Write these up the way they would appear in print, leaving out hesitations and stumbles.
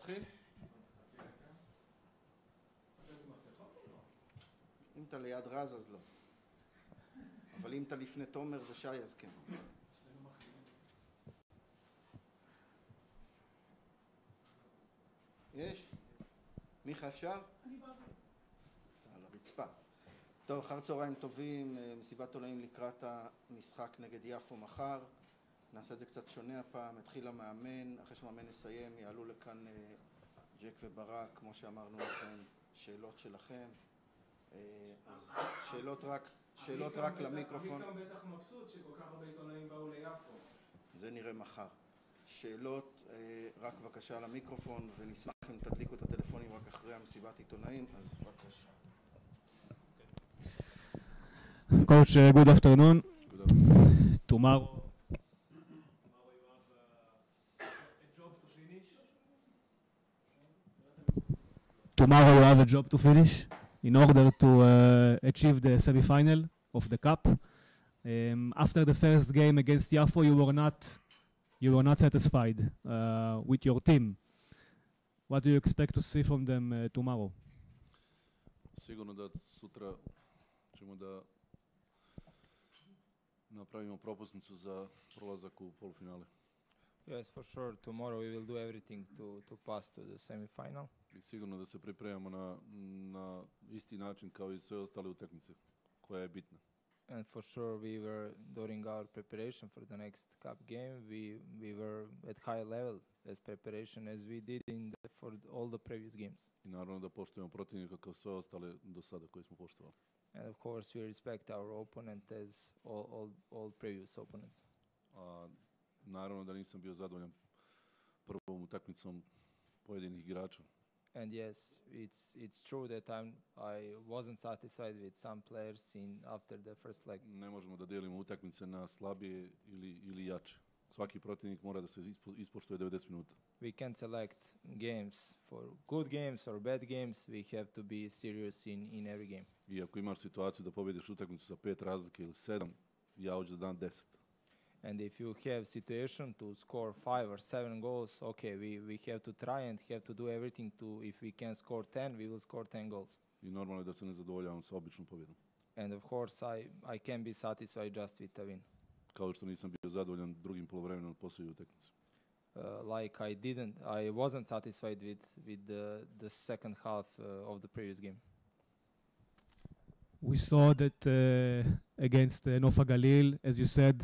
להתחיל? אם אתה ליד רז אז לא. אבל אם אתה לפני תומר ושי אז כן. יש? מיכה אפשר? אני באוויר. על הרצפה. טוב, אחר צהריים טובים, מסיבת עיתונאים לקראת המשחק נגד יפו מחר. נעשה את זה קצת שונה הפעם, התחיל המאמן, אחרי שמאמן נסיים, יעלו לכאן ג'ק וברק, כמו שאמרנו לכם, שאלות שלכם. אז שאלות רק למיקרופון. עמיקם בטח מבסוט שכל כך הרבה עיתונאים באו ליפו. זה נראה מחר. שאלות רק בבקשה למיקרופון, ונשמח אם תדליקו את הטלפונים רק אחרי המסיבת עיתונאים, אז בבקשה. Coach, good afternoon. Good afternoon. Tomorrow you have a job to finish in order to achieve the semi-final of the cup. After the first game against Yafo, you were not satisfied with your team. What do you expect to see from them tomorrow? Sigurno da sutra ćemo da napravimo propusnicu za prolazak u polufinale. Yes, for sure. Tomorrow we will do everything to pass to the semi-final. I sigurno da se pripremamo na isti način kao i sve ostale utakmice koja je bitna. And for sure we were, during our preparation for the next cup game, we were at high level as preparation as we did for all the previous games. I naravno da poštujemo protivnika kao sve ostale do sada koje smo poštovali. And of course we respect our opponent as all previous opponents. Naravno da nisam bio zadovoljan prvom utakmicom pojedinih igrača. And yes, it's true that I wasn't satisfied with some players after the first leg. Ne možemo da delimo utakmice na slabije ili jače. Svaki protivnik mora da se ispoštuje 90 minuta. We can't select games for good games or bad games. We have to be serious in every game. I ako imaš situaciju da pobediš utakmicu sa 5 razlike ili 7, ja hoću da dam 10. And if you have situation to score 5 or 7 goals, okay, we have to try and have to do everything to, if we can score 10, we will score 10 goals. I normalno je da se ne zadovoljavam sa običnom pobjedom. And of course, I can be satisfied just with a win. Kao što nisam bio zadovoljan drugim polovremenom posljednje utakmice. Like I wasn't satisfied with the second half of the previous game. We saw that against Nofa Galil, as you said,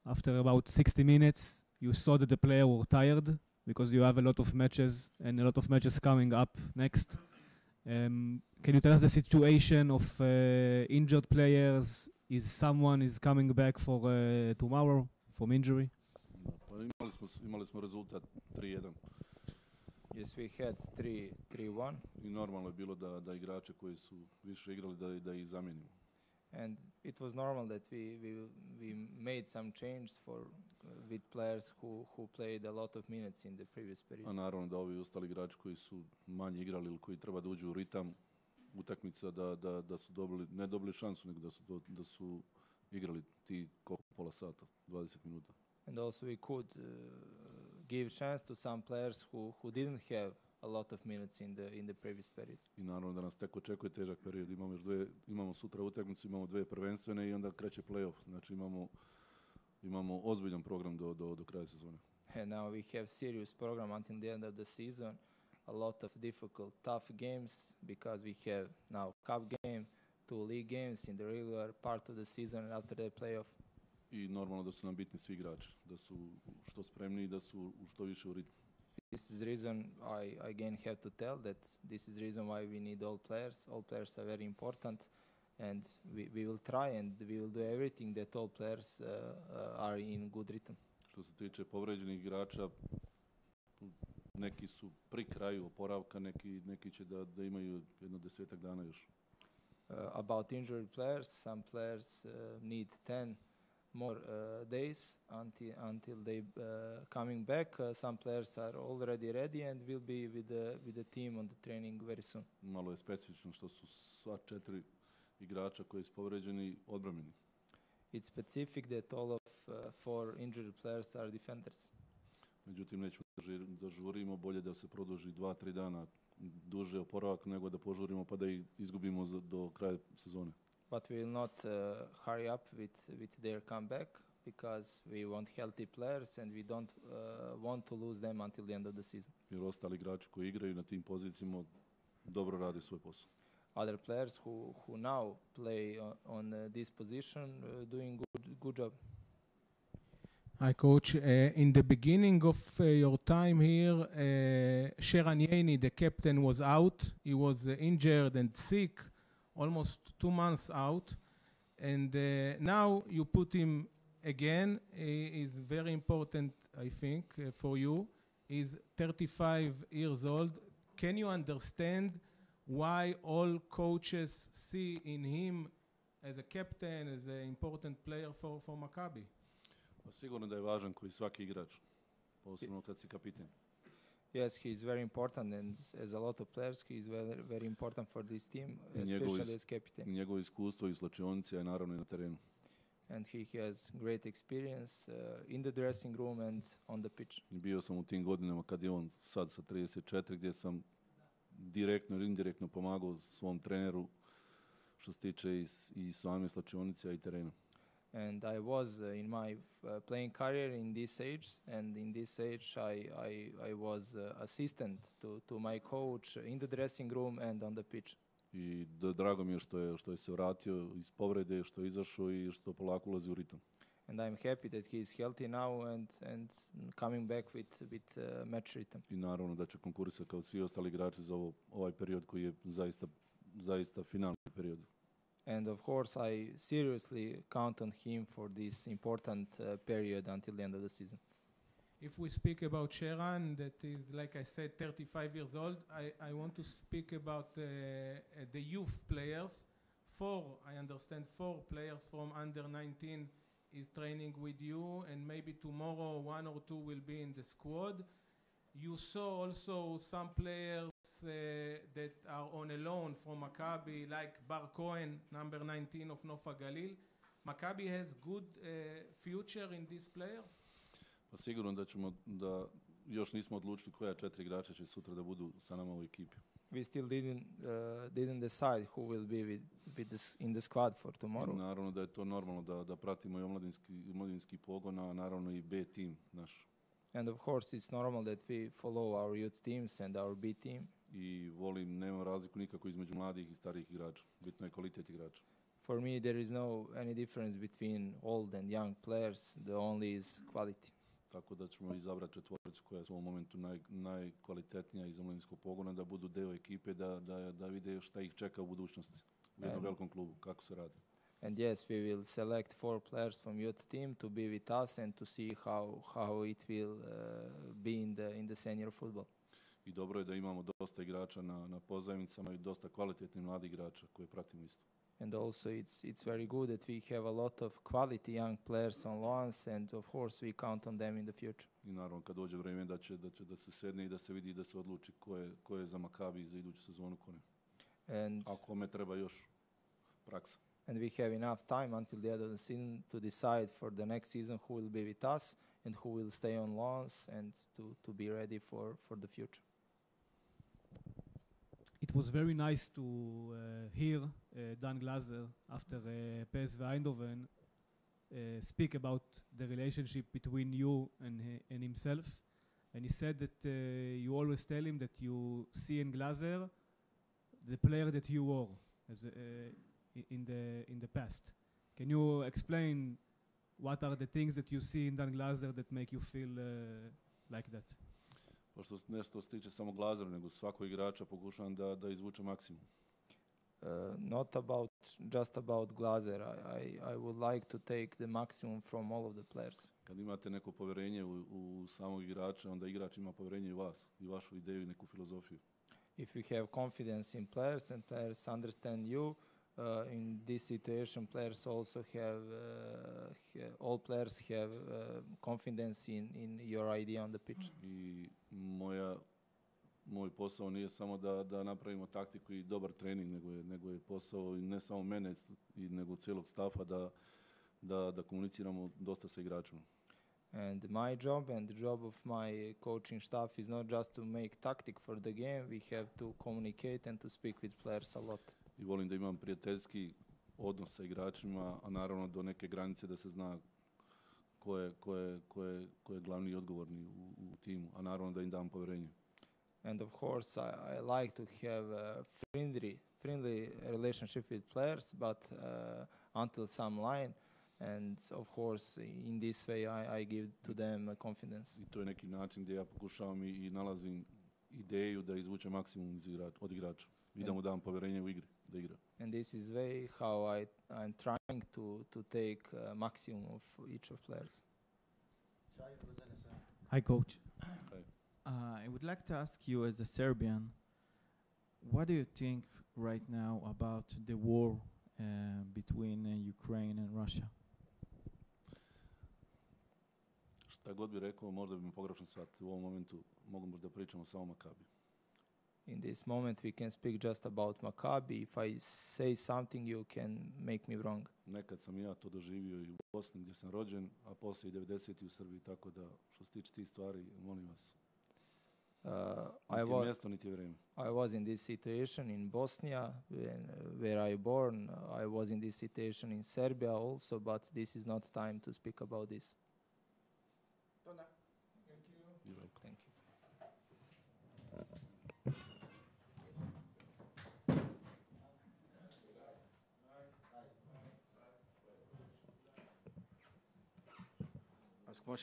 after about 60 minutes, you saw that the players were tired because you have a lot of matches and a lot of matches coming up next. Can you tell us the situation of injured players? Is someone coming back for tomorrow from injury? Imali smo rezultat 3-1. Yes, we had 3-1. I normalno je bilo da igrače koji su više igrali da ih zamijenimo. And it was normal that we made some changes with players who played a lot of minutes in the previous period. A naravno da ovi ostali igrači koji su manje igrali ili koji treba da uđu u ritam utakmica da su ne dobili šansu, nego da su igrali ti pola sata, 20 minuta. And also we could give chance to some players who didn't have a lot of minutes in the previous period. I naravno da nas tek očekuje težak period. Imamo sutra utakmicu, imamo 2 prvenstvene i onda kreće play-off. Znači imamo ozbiljan program do kraja sezone. And now we have serious program until the end of the season. A lot of difficult, tough games because we have now cup game, 2 league games in the regular part of the season and after the play-off. I normalno da su nam bitni svi igrači, da su što spremni i da su što više u ritmu. This is the reason I again have to tell that this is the reason why we need all players. All players are very important, and we will try and we will do everything that all players are in good rhythm. Što se tiče povređenih igrača, neki su pri kraju oporavka, neki će da imaju jedno 10 dana još. About injured players, some players need 10 more days until they coming back. Some players are already ready and will be with the team on the training very soon. Malo je specifično što su sva 4 igrača koji su povređeni odbrambeni. It's specific that all of 4 injured players are defenders. Međutim, nećemo da žurimo, bolje da se produži 2-3 dana duže oporavak nego da požurimo pa da ih izgubimo do kraja sezone. But we will not hurry up with their comeback because we want healthy players and we don't want to lose them until the end of the season. Jer ostali igrači koji igraju na tim pozicijama dobro rade svoj posao. Other players who now play on this position doing good job. Hi, Coach. In the beginning of your time here, Sheran Yeni, the captain, was out. He was injured and sick, almost 2 months out. And now you put him again. He is very important, I think, for you. He's 35 years old. Can you understand why all coaches see in him as a captain, as an important player for Maccabi? Sigurno da je važan koji svaki igrač, posebno kad si kapiten. Yes, he's very important, and as a lot of players, he's very, very important for this team, especially as captain. Njegovo iskustvo i slačionici je naravno i na terenu. And he has great experience in the dressing room and on the pitch. Bio sam u tim godinama kad je on sad sa 34, gdje sam direktno ili indirektno pomagao svom treneru što se tiče i same slačionice i terena. And I was in my playing career in this age, and in this age I was assistant to my coach in the dressing room and on the pitch. I drago mi je što je se vratio iz povrede, što je izašao i što polako ulazi u ritam. And I'm happy that he is healthy now and coming back with match rhythm. I naravno da će konkurisati kao svi ostali igrači za ovaj period koji je zaista finalni period. And of course, I seriously count on him for this important period until the end of the season. If we speak about Sheran, that is, like I said, 35 years old, I want to speak about the youth players. I understand 4 players from under 19 is training with you, and maybe tomorrow 1 or 2 will be in the squad. You saw also some players that are on a loan from Maccabi, like Bar Cohen, number 19 of Nofa Galil. Maccabi has good future in these players? Pa sigurno da još nismo odlučili koja 4 igrača će sutra da budu sa nama u ekipi. We still didn't decide who will be in the squad for tomorrow. I naravno da je to normalno da pratimo i omladinski pogon, a naravno i B tim naš. And of course it's normal that we follow our youth teams and our B team. I nema razliku nikako između mladih i starih igrača. Bitno je kvalitet igrača. For me there is no any difference between old and young players. The only is quality. Tako da ćemo izabrati četvoricu koja je u ovom momentu najkvalitetnija iz omladinskog pogona, da budu deo ekipe, da vide šta ih čeka u budućnosti u jednom velikom klubu, kako se radi. And yes, we will select 4 players from youth team to be with us and to see how it will be in the senior football. I dobro je da imamo dosta igrača na pozajmicama i dosta kvalitetnih mladih igrača koje pratimo isto. And also it's very good that we have a lot of quality young players on loans, and of course we count on them in the future. I naravno kad dođe vrijeme da se sedne i da se vidi i da se odluči ko je za Maccabi za iduću sezonu, ko ne. A kome treba još praksa. And we have enough time until the end of the season to decide for the next season who will be with us and who will stay on loans and to be ready for the future. It was very nice to hear Dan Glazer after PSV Eindhoven speak about the relationship between you and himself, and he said that you always tell him that you see in Glazer the player that you were as in the past. Can you explain what are the things that you see in Dan Glazer that make you feel like that? Pošto nešto se tiče samo Glazera, nego svakog igrača pokušavam da izvuče maksimum. Not just about Glazer. I would like to take the maximum from all of the players. Kad imate neko povjerenje u samog igrača, onda igrač ima povjerenje i vas, i vašu ideju i neku filozofiju. If you have confidence in players and players understand you, in this situation players also all players have confidence in your idea on the pitch. I moj posao nije samo da napravimo taktiku i dobar trening, nego je posao i ne samo mene nego cijelog stafa da komuniciramo dosta sa igračima. And my job and the job of my coaching staff is not just to make tactic for the game. We have to communicate and to speak with players a lot. I volim da imam prijateljski odnos sa igračima, a naravno do neke granice da se zna ko je glavni i odgovorni u timu, a naravno da im dam povjerenje. And of course, I like to have a friendly relationship with players, but until some line. And of course, in this way, I give to them confidence. I to je neki način gdje ja pokušavam i nalazim ideju da izvučem maksimum od igrača i da mu dam povjerenje u igri, da igra. And this is way how I'm trying to take maximum of each of players. Hi, coach. Hi. I would like to ask you, as a Serbian, what do you think right now about the war between Ukraine and Russia? Šta god bi rekao, možda bi me pogrešno shvatili. U ovom momentu mogu možda pričamo samo o Makabi. In this moment, we can speak just about Maccabi. If I say something, you can make me wrong. Nekad sam ja to doživio i u Bosni gdje sam rođen, a poslije i 90. u Srbiji, tako da što se tiče tih stvari, molim vas, niti je mjesto, niti je vrijeme. I was in this situation in Bosnia, where I born. I was in this situation in Serbia also, but this is not time to speak about this. You're welcome. Thank you. אז כמו